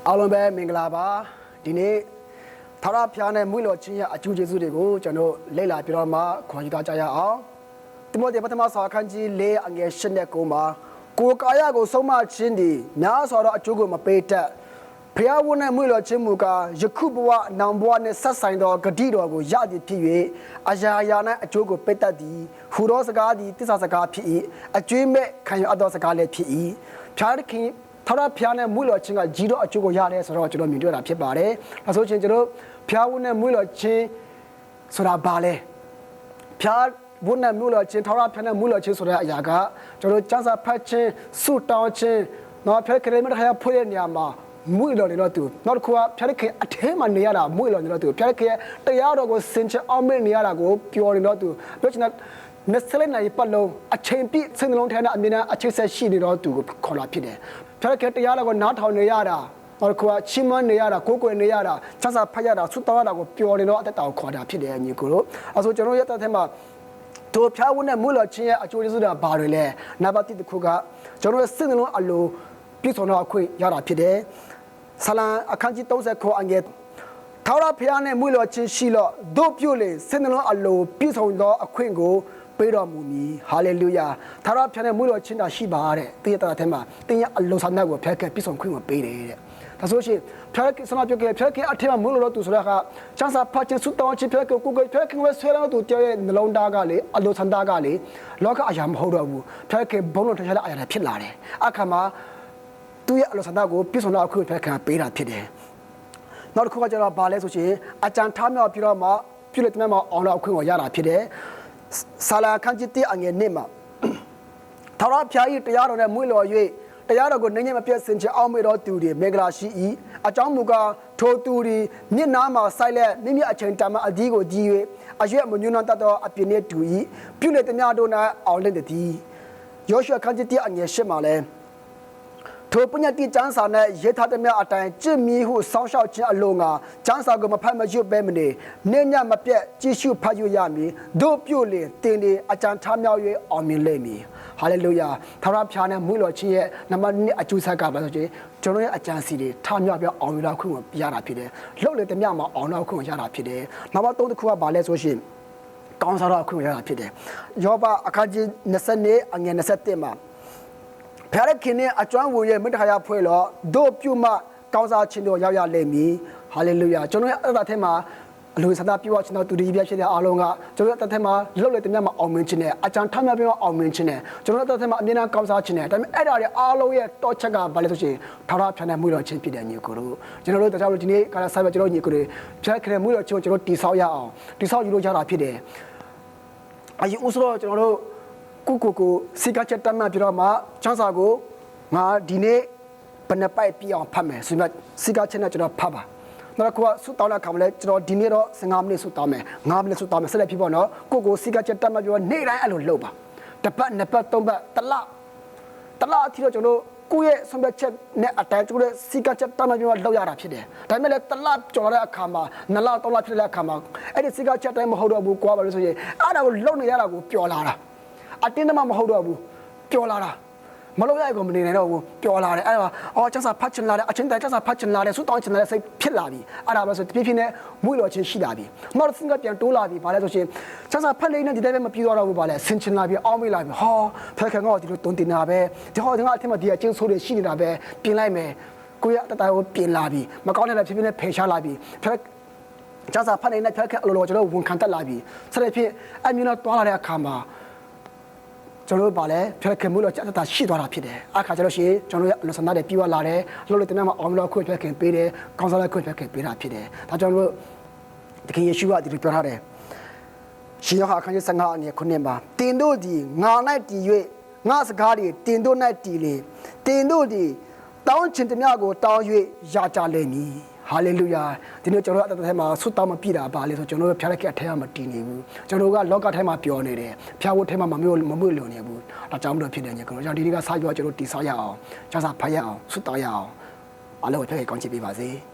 အားလုံးပဲမင်္ဂလာပါဒီနေ့ထာဝရဘုရားနဲ့မွေးတော်ခြင်းရဲ့အကျိုးကျေးဇူးတွေကိုကျွန်တော်လေ့လာပြီးတော့မှခွန်ကြီးသားကြရအောင်တိမောသေပထမစာခန်းကြီး၄အငယ်၈နဲ့9မှာကိုယ်ကာယကိုဆုံးမခြင်းသည်များစွာသောအကျိုးကိုမပေးတတ်ဘုရားဝတ်နဲ့မွေးတော်ခြင်းမူကားယခုဘဝနောင်ဘဝနှင့်ဆက်ဆိုင်သောဂတိတော်ကိုရသည်ဖြစ်၍အရာရာ၌အကျိုးကိုပေးတတ်သည်ဟူသောစကားသည်တစ္ဆာစကားဖြစ်၏အကျွေးမဲ့ခံရသောစကားလည်းဖြစ်၏ဘုရားသခင်ထာဝရဘုရားနဲ့မွေးတော်ခြင်းကကြီးတော့အကျိုးကိုရတယ်ဆိုတော့ကျွန်တော်မြင်တွေ့တာဖြစ်ပါတယ်။ဒါဆိုချင်းကျွန်တော်ဘုရားဝတ်နဲ့မွေးတော်ခြင်းဆိုတာဘာလဲ။ဘုရားဝတ်နဲ့မွေးတော်ခြင်းထာဝရဘုရားနဲ့မွေးတော်ခြင်းဆိုတဲ့အရာကကျွန်တော်ကျမ်းစာဖတ်ခြင်းဆုတောင်းခြင်းတော့ဖျက်ခရမတရားဖွင့်တဲ့နေရာမှာမွေးတော်နေတော့သူနောက်တစ်ခုကဖျက်ခင်အထဲမှာနေရတာမွေးတော်နေတော့သူဖျက်ခင်တရားတော်ကိုစင်ချအောင်မေ့နေရတာကိုပျော်နေတော့သူပြောချင်တဲ့20နိုင်ပတ်လုံးအချိန်ပြည့်စင်လုံးထဲနဲ့အမြင်နဲ့အချိတ်ဆက်ရှိနေတော့သူကိုခေါ်လာဖြစ်တယ်ဖျက်ခင်တရားတော်ကိုနားထောင်နေရတာနောက်တစ်ခုကချီးမွမ်းနေရတာကိုးကွယ်နေရတာစသဖတ်ရတာဆုတောင်းရတာကိုပျော်နေတော့အသက်တာကိုခေါ်တာဖြစ်တယ်ညီကိုတို့အဲဆိုကျွန်တော်ရဲ့တဲ့ထဲမှာတို့ဖျားဝတ်နဲ့မွေးတော်ခြင်းရဲ့အကျိုးကျေးဇူးတွေဘာတွေလဲနံပါတ်1တစ်ခုကကျွန်တော်ရဲ့စိတ်နှလုံးအလိုပြည့်စုံတော့အခွင့်ရတာဖြစ်တယ်ဆလံအခန်းကြီး30အငယ်ထာဝရဘုရားနဲ့မွေးတော်ခြင်းရှိလို့တို့ပြုလေစိတ်နှလုံးအလိုပြည့်စုံသောအခွင့်ကိုပေးတော်မူမည်ဟာလေလုယာထာဝရဘုရားနဲ့မွေးတော်ခြင်းတာရှိပါတဲ့တင်းရတဲ့ထဲမှာတင်းရအလိုဆန္ဒကိုဖျက်ခဲ့ပြည့်စုံခွင့်ကိုပေးတယ်တဲ့ဒါဆိုရှင်ဖျက်ခဲ့ဆန္ဒပြုခဲ့ဖျက်ခဲ့အထက်မှာမွေးတော်သူဆိုတဲ့အခါချမ်းသာဖတ်ခြင်းဆုတောင်းခြင်းဖျက်ခဲ့ကိုယ်ဖျက်ခဲ့ဝဲဆွဲတော်သူတရဲ့နှလုံးသားကလေအလိုဆန္ဒကလေလောကအရာမဟုတ်တော့ဘူးဖျက်ခဲ့ဘုံတော်ထရတဲ့အရာတွေဖြစ်လာတယ်အခါမှာသူရဲ့အလိုဆန္ဒကိုပြည့်စုံတော့အခုဖျက်ခဲ့ပေးတာဖြစ်တယ်နောက်တစ်ခုကကျတော့ဘာလဲဆိုရှင်အကြံထားမြောက်ပြီးတော့မှပြုလက်တမမှာအောင်တော့အခွင့်ကိုရတာဖြစ်တယ်ဆာလာခန်းကြီး1အငယ်1မှာထာဝရဘုရား၏တရားတော်နဲ့မွေးလျော်၍တရားတော်ကိုနှိမ့်ညံ့မပြတ်စင်ချအောင်မေတော်သူတွေမင်္ဂလာရှိ၏အကြောင်းမူကားထိုသူတွေမျက်နာမှာစိုက်လက်မိမိအချိန်တန်မှအဒီကိုကြီး၍အရွက်မညွန်းတတ်သောအပြင်းနဲ့တူ၏ပြုလက်တမတို့၌အောင်လက်တည်းယောရှုခန်းကြီး1အငယ်8မှာလဲထိုပညတိကျမ်းစာနဲ့ရေထားတဲ့မြအတိုင်းကြည်မီဟုစောင်းရှောက်ခြင်းအလို့ငါကျမ်းစာကိုမဖတ်မရွတ်ပဲမနေနှင်းညမပြတ်ကြည်ရှုဖတ်ရွတ်ရမည်တို့ပြုလင်တင်ဒီအကြံထားမြောက်၍အောင်မြင်လိမ့်မည်ဟာလေလုယာထာဝရဘုရားနဲ့မွေးတော်ခြင်းရဲ့နံပါတ်1အကျိုးဆက်ကပါဆိုရင်ကျွန်တော်ရဲ့အကြံစီတွေထားမြောက်ပြီးအောင်မြင်တော့ခွင့်ကိုရတာဖြစ်တယ်လှုပ်လေတမျှမှာအောင်တော့ခွင့်ကိုရတာဖြစ်တယ်နံပါတ်3တစ်ခုကဘာလဲဆိုရှင်ကောင်းစားတော့ခွင့်ကိုရတာဖြစ်တယ်ယောဘအခန်းကြီး20အငယ်21မှာဖျားတဲ့ခင်နဲ့အကျွမ်းဝူရဲ့မိတ္တခါရဖွဲ့လို့တို့ပြုမှကောင်းစားခြင်းတို့ရောက်ရလိမ့်မည်ဟာလေလုယာကျွန်တော်ရဲ့အဲ့ဒါထဲမှာအလိုဆန္ဒပြုခြင်းတို့သူဒီပြဖြစ်တဲ့အားလုံးကကျွန်တော်ရဲ့အထဲမှာလှုပ်လေတမျှမှာအောင်မြင်ခြင်းနဲ့အကြံထမ်းပြပြီးအောင်မြင်ခြင်းနဲ့ကျွန်တော်ရဲ့အထဲမှာအမြဲတမ်းကောင်းစားခြင်းနဲ့ဒါပေမဲ့အဲ့ဒါတွေအားလုံးရဲ့တော့ချက်ကဘာလဲဆိုရင်ထာဝရဘုရားနဲ့မွေးတော်ခြင်းဖြစ်တဲ့ညီကိုတို့ကျွန်တော်တို့တရားလို့ဒီနေ့ကလာဆိုင်ပဲကျွန်တော်ညီကိုတွေဖျားခင်နဲ့မွေးတော်ခြင်းကိုကျွန်တော်တိဆောက်ရအောင်တိဆောက်ယူလို့ရတာဖြစ်တယ်အရင်ဦးဆိုတော့ကျွန်တော်တို့ကိုစီကချက်တမ်းမှပြတော့မှချမ်းစာကိုငါဒီနေ့ဘယ်နှပိုက်ပြအောင်ဖတ်မယ်ဆိုတော့စီကချက်နဲ့ကျွန်တော်ဖတ်ပါနောက်ကဆုတောင်းတဲ့ခါမှာလဲကျွန်တော်ဒီနေ့တော့15မိနစ်ဆုတောင်းမယ်9မိနစ်ဆုတောင်းမယ်ဆက်လက်ဖြစ်ပေါ့နော်ကိုစီကချက်တမ်းမှပြောနေ့တိုင်းအဲ့လိုလုပ်ပါတစ်ပတ်နှစ်ပတ်သုံးပတ်တစ်လအထိတော့ကျွန်တော်ကိုယ့်ရဲ့ဆုံးဖြတ်ချက်နဲ့အတိုင်းကျွန်တော်စီကချက်တမ်းမှပြောလောက်ရတာဖြစ်တယ်ဒါပေမဲ့လည်းတစ်လကျော်တဲ့အခါမှာ2လ3လဖြစ်တဲ့အခါမှာအဲ့ဒီစီကချက်တိုင်းမဟုတ်တော့ဘူးကွာပါလို့ဆိုရင်အဲ့ဒါကိုလုံနေရတာကိုပျော်လာတာအတင်းတမမဟုတ်တော့ဘူးပျော်လာတာမလို့ရကိုမနေနိုင်တော့ဘူးပျော်လာတယ်အဲ့ဒါကျန်းစာဖတ်ချင်လာတယ်အချင်းတိုင်းကျန်းစာဖတ်ချင်လာတယ်ဆုတောင်းချင်လာတဲ့စိတ်ဖြစ်လာပြီအဲ့ဒါပဲဆိုတဖြည်းဖြည်းနဲ့မွေးလျော်ခြင်းရှိလာပြီနောက်တစ်ဆင့်ကပြန်တိုးလာပြီဘာလဲဆိုရှင်ကျန်းစာဖတ်လေးနဲ့ဒီတိုင်းပဲမပြီးတော့ဘူးဘာလဲဆင်ချင်လာပြီအောင်းမိလာပြီဖက်ခံတော့ဒီလိုတုံတင်တာပဲဒီဒီကအထက်မှာဒီအချင်းဆိုးတွေရှိနေတာပဲပြင်လိုက်မယ်ကိုရတတကိုပြင်လာပြီမကောင်းတဲ့လည်းဖြည်းဖြည်းနဲ့ဖယ်ရှားလာပြီဖက်ကျန်းစာဖတ်နေတဲ့ဖက်ခံအလိုလိုကျွန်တော်ဝန်ခံတတ်လာပြီဆက်လက်ဖြစ်အမြင်တော့တွားလာတဲ့အခါမှာကျွန်တော်ပါလဲဖျက်ခင်မှုလို့စက်တာရှိသွားတာဖြစ်တယ်အခါကျတော့ရှင်ကျွန်တော်ရဲ့အလဆန္ဒတွေပြီးသွားလာတယ်လှုပ်လို့တင်မှာအောင်လို့ခွင့်ဖျက်ခင်ပေးတယ်ကောင်းစားလိုက်ခွင့်ဖျက်ခင်ပေးတာဖြစ်တယ်ဒါကြောင့်လို့တခင်ယေရှုကဒီလိုပြောထားတယ်ရှင်ယောဟန်အခန်းကြီး15အငယ်9မှာတင်တို့ဒီငါ၌တည်၍ငါစကားတွေတင်တို့၌တည်လေတင်တို့ဒီတောင်းချင်သမျှကိုတောင်း၍ရကြလိမ့်မည်ဟာလေလုယာဒီနေ့ကျွန်တော်အတထဲမှာဆုတောင်းမပြည့်တာပါလေဆိုကျွန်တော်တို့ဖျားလက်ကအထဲမှာတည်နေဘူးကျွန်တော်ကလောကထဲမှာပျော်နေတယ်ဖျားဝတ်ထဲမှာမမွေ့လွန်နေဘူးဒါကြောင့်မလို့ဖြစ်နေကြကျွန်တော်ဒီနေ့ကစားပြောကျွန်တော်တည်ဆောက်ရအောင်ကျန်းစာဖတ်ရအောင်ဆုတောင်းရအောင်အားလုံးဖျားလက်ကောင်းချီးပေးပါစေ